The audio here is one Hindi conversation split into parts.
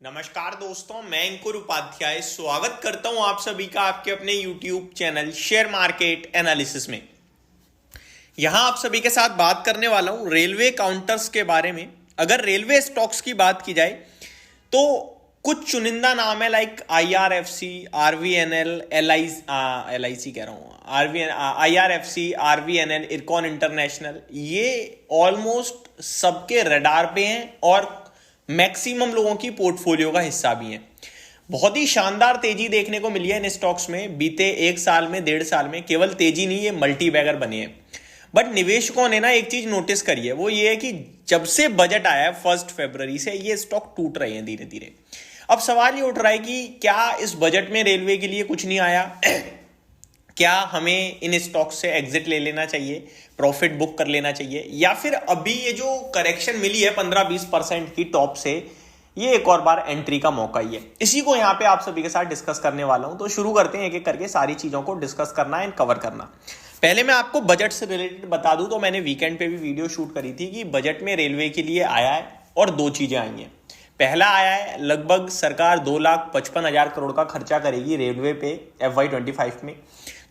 नमस्कार दोस्तों, मैं अंकुर उपाध्याय स्वागत करता हूं आप सभी का आपके अपने YouTube channel share market analysis में। यहां आप सभी के साथ बात करने वाला हूं रेलवे काउंटर्स के बारे में। अगर रेलवे स्टॉक्स की बात की जाए तो कुछ चुनिंदा नाम है लाइक IRFC, RVNL, LIC कह रहा हूं, IRFC, RVNL, इरकॉन इंटरनेशनल, ये ऑलमोस्ट सबके रडार पे हैं और मैक्सिमम लोगों की पोर्टफोलियो का हिस्सा भी है। बहुत ही शानदार तेजी देखने को मिली है इन स्टॉक्स में बीते एक साल में, 1.5 साल में। केवल तेजी नहीं, ये मल्टी बैगर बने हैं। बट निवेशकों ने ना एक चीज नोटिस करी है, वो ये है कि जब से बजट आया है 1 फरवरी से, ये स्टॉक टूट रहे हैं धीरे धीरे। अब सवाल ये उठ रहा है कि क्या इस बजट में रेलवे के लिए कुछ नहीं आया? क्या हमें इन स्टॉक से एग्जिट ले लेना चाहिए, प्रॉफिट बुक कर लेना चाहिए, या फिर अभी ये जो करेक्शन मिली है 15-20% की टॉप से, ये एक और बार एंट्री का मौका ही है? इसी को यहां पे आप सभी के साथ डिस्कस करने वाला हूं। तो शुरू करते हैं एक एक करके सारी चीजों को डिस्कस करना एंड कवर करना। पहले मैं आपको बजट से रिलेटेड बता दूं तो मैंने वीकेंड पे भी वीडियो शूट करी थी कि बजट में रेलवे के लिए आया है और दो चीजें आई हैं। पहला आया है, लगभग सरकार 2,55,000 करोड़ का खर्चा करेगी रेलवे पे FY25 में,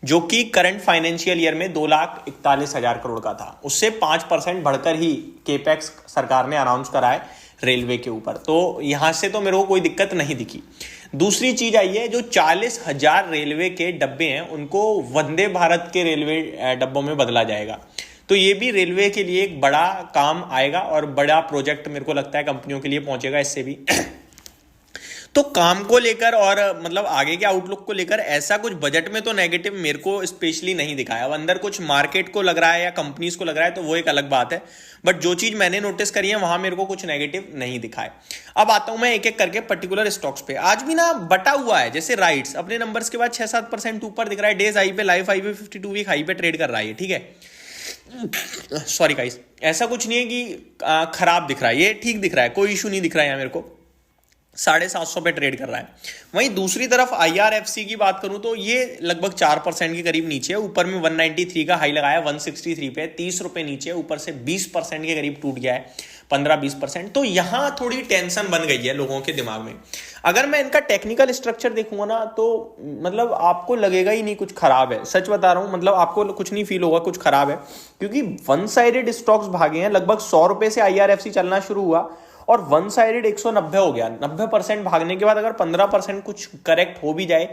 जो कि करंट फाइनेंशियल ईयर में 2,41,000 करोड़ का था। उससे 5% बढ़कर ही केपेक्स सरकार ने अनाउंस करा है रेलवे के ऊपर। तो यहां से तो मेरे को कोई दिक्कत नहीं दिखी। दूसरी चीज आई है, जो 40,000 रेलवे के डब्बे हैं उनको वंदे भारत के रेलवे डब्बों में बदला जाएगा। तो ये भी रेलवे के लिए एक बड़ा काम आएगा और बड़ा प्रोजेक्ट मेरे को लगता है कंपनियों के लिए पहुंचेगा इससे भी। तो काम को लेकर और मतलब आगे के आउटलुक को लेकर ऐसा कुछ बजट में तो नेगेटिव मेरे को स्पेशली नहीं दिखाया। अब अंदर कुछ मार्केट को लग रहा है या कंपनीज को लग रहा है तो वो एक अलग बात है, बट जो चीज मैंने नोटिस करी है वहां मेरे को कुछ नेगेटिव नहीं दिखाए। अब आता हूं मैं एक एक करके पर्टिकुलर स्टॉक्स पे। आज भी ना बटा हुआ है, जैसे राइट्स अपने नंबर्स के बाद 6-7% ऊपर दिख रहा है। डेज हाई पे, लाइफ हाई पे, 52 वीक हाई पे ट्रेड कर रहा है, ठीक है। सॉरी गाइस, ऐसा कुछ नहीं है कि खराब दिख रहा है, ये ठीक दिख रहा है, कोई इशू नहीं दिख रहा है मेरे को। 750 पे ट्रेड कर रहा है। वहीं दूसरी तरफ IRFC की बात करूं तो ये लगभग 4% के करीब नीचे है। ऊपर में 193 का हाई लगाया, 163 पे, 30 रुपए नीचे, ऊपर से 20% के करीब टूट गया है, 15-20%। तो यहां थोड़ी टेंशन बन गई है लोगों के दिमाग में। अगर मैं इनका टेक्निकल स्ट्रक्चर देखूंगा ना तो मतलब आपको लगेगा ही नहीं कुछ खराब है। सच बता रहा हूं, मतलब आपको कुछ नहीं फील होगा कुछ खराब है, क्योंकि वन साइडेड स्टॉक्स भागे हैं। लगभग 100 रुपए से IRFC चलना शुरू हुआ और वन साइडेड 190 हो गया। 90% भागने के बाद अगर 15% कुछ करेक्ट हो भी जाए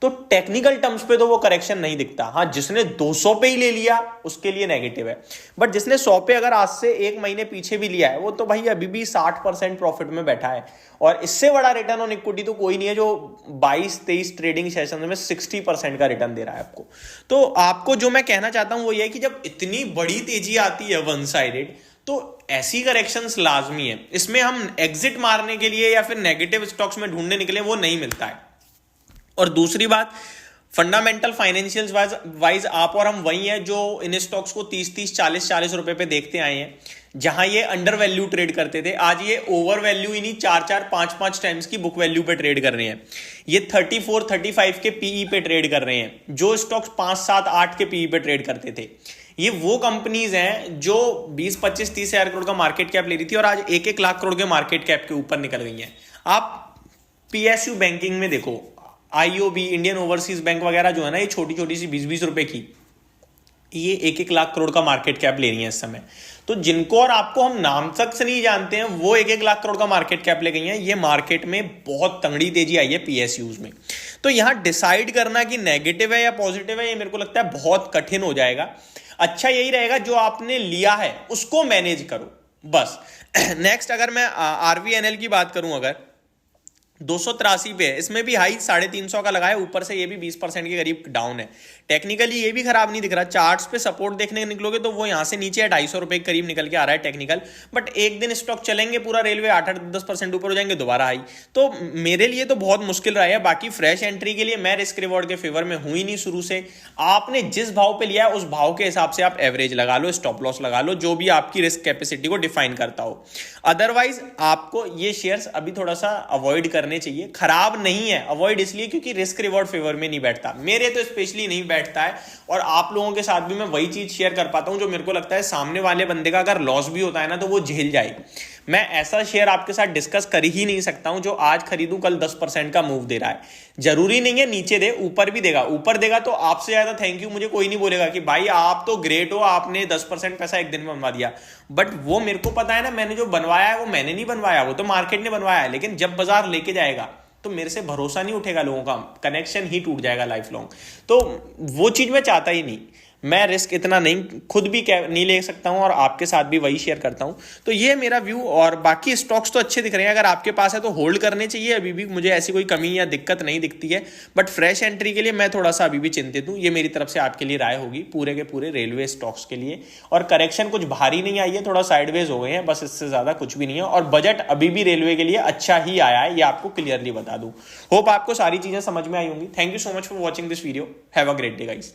तो टेक्निकल टर्म्स पे तो वो करेक्शन नहीं दिखता। हाँ, जिसने 200 पे ही ले लिया उसके लिए नेगेटिव है, बट जिसने 100 पे अगर आज से एक महीने पीछे भी लिया है वो तो भाई अभी भी 60% प्रॉफिट में बैठा है। और इससे बड़ा रिटर्न ऑन इक्विटी तो कोई नहीं है जो 22-23 ट्रेडिंग सेशन में 60% का रिटर्न दे रहा है आपको। तो आपको जो मैं कहना चाहता हूं वो ये है कि जब इतनी बड़ी तेजी आती है वन साइडेड तो ऐसी करेक्शंस लाजमी है। इसमें हम एग्जिट मारने के लिए या फिर नेगेटिव स्टॉक्स में ढूंढने निकले वो नहीं मिलता है। और दूसरी बात, फंडामेंटल फाइनेंशियल वाइज आप और हम वही है जो इन स्टॉक्स को 30-30, 40-40 रुपए पे देखते आए हैं। जहां ये अंडर वैल्यू ट्रेड करते थे, आज ये ओवर वैल्यू ही नहीं 4-4, 5-5 टाइम्स की बुक वैल्यू पे ट्रेड कर रहे हैं। ये 34-35 के पीई पे ट्रेड कर रहे हैं, जो स्टॉक्स 5-7-8 के पीई पे ट्रेड करते थे। ये वो कंपनीज हैं जो 20-25-30 हजार करोड़ का मार्केट कैप ले रही थी और आज 1-1 लाख करोड़ के मार्केट कैप के ऊपर निकल गई हैं। आप PSU बैंकिंग में देखो, IOB, इंडियन ओवरसीज बैंक वगैरह जो है ना, ये छोटी छोटी सी 20-20 रुपए की, ये 1-1 लाख करोड़ का मार्केट कैप ले रही है इस समय। तो जिनको और आपको हम नाम तक से नहीं जानते हैं वो 1-1 लाख करोड़ का मार्केट कैप ले गई हैं। ये मार्केट में बहुत तंगड़ी तेजी आई है PSUs में। तो यहां डिसाइड करना कि नेगेटिव है या पॉजिटिव है, ये मेरे को लगता है बहुत कठिन हो जाएगा। अच्छा यही रहेगा जो आपने लिया है उसको मैनेज करो बस। नेक्स्ट अगर मैं RVNL की बात करूं, अगर 283 पे है, इसमें भी हाई 350 का लगाया, ऊपर से ये भी 20% के करीब डाउन है। टेक्निकली ये भी खराब नहीं दिख रहा। चार्ट्स पे सपोर्ट देखने निकलोगे तो वो यहां से नीचे 250 रुपए के करीब निकल के आ रहा है टेक्निकल। बट एक दिन स्टॉक चलेंगे पूरा रेलवे 8-10% ऊपर हो जाएंगे, दोबारा हाई। तो मेरे लिए तो बहुत मुश्किल रहा है। बाकी फ्रेश एंट्री के लिए मैं रिस्क रिवॉर्ड के फेवर में हूं ही नहीं शुरू से। आपने जिस भाव पे लिया है उस भाव के हिसाब से आप एवरेज लगा लो, स्टॉप लॉस लगा लो, जो भी आपकी रिस्क कैपेसिटी को डिफाइन करता हो। अदरवाइज आपको ये शेयर्स अभी थोड़ा सा अवॉइड करने चाहिए। खराब नहीं है, अवॉइड इसलिए क्योंकि रिस्क रिवॉर्ड फेवर में नहीं बैठता, मेरे तो स्पेशली नहीं बैठता है। और आप लोगों के साथ भी मैं वही चीज शेयर कर पाता हूं जो मेरे को लगता है सामने वाले बंदे का अगर लॉस भी होता है ना तो वो झेल जाए। मैं ऐसा शेयर आपके साथ डिस्कस कर ही नहीं सकता हूं जो आज खरीदूं कल 10% का मूव दे रहा है। जरूरी नहीं है नीचे दे, ऊपर भी देगा। ऊपर देगा तो आपसे ज्यादा थैंक यू मुझे कोई नहीं बोलेगा कि भाई आप तो ग्रेट हो, आपने 10% पैसा एक दिन में बनवा दिया। बट वो मेरे को पता है ना, मैंने जो बनवाया है वो मैंने नहीं बनवाया, वो तो मार्केट ने बनवाया है। लेकिन जब बाजार लेके जाएगा तो मेरे से भरोसा नहीं उठेगा, लोगों का कनेक्शन ही टूट जाएगा लाइफ लॉन्ग। तो वो चीज मैं चाहता ही नहीं। मैं रिस्क इतना नहीं खुद भी नहीं ले सकता हूं और आपके साथ भी वही शेयर करता हूं। तो ये मेरा व्यू। और बाकी स्टॉक्स तो अच्छे दिख रहे हैं, अगर आपके पास है तो होल्ड करने चाहिए। अभी भी मुझे ऐसी कोई कमी या दिक्कत नहीं दिखती है। बट फ्रेश एंट्री के लिए मैं थोड़ा सा अभी भी चिंतित हूं। ये मेरी तरफ से आपके लिए राय होगी पूरे के पूरे रेलवे स्टॉक्स के लिए। और करेक्शन कुछ भारी नहीं आई है, थोड़ा साइडवेज हो गए हैं, बस इससे ज्यादा कुछ भी नहीं है। और बजट अभी भी रेलवे के लिए अच्छा ही आया है, ये आपको क्लियरली बता दूं। होप आपको सारी चीजें समझ में आई होंगी। Thank you so much for watching this video. Have a great day guys.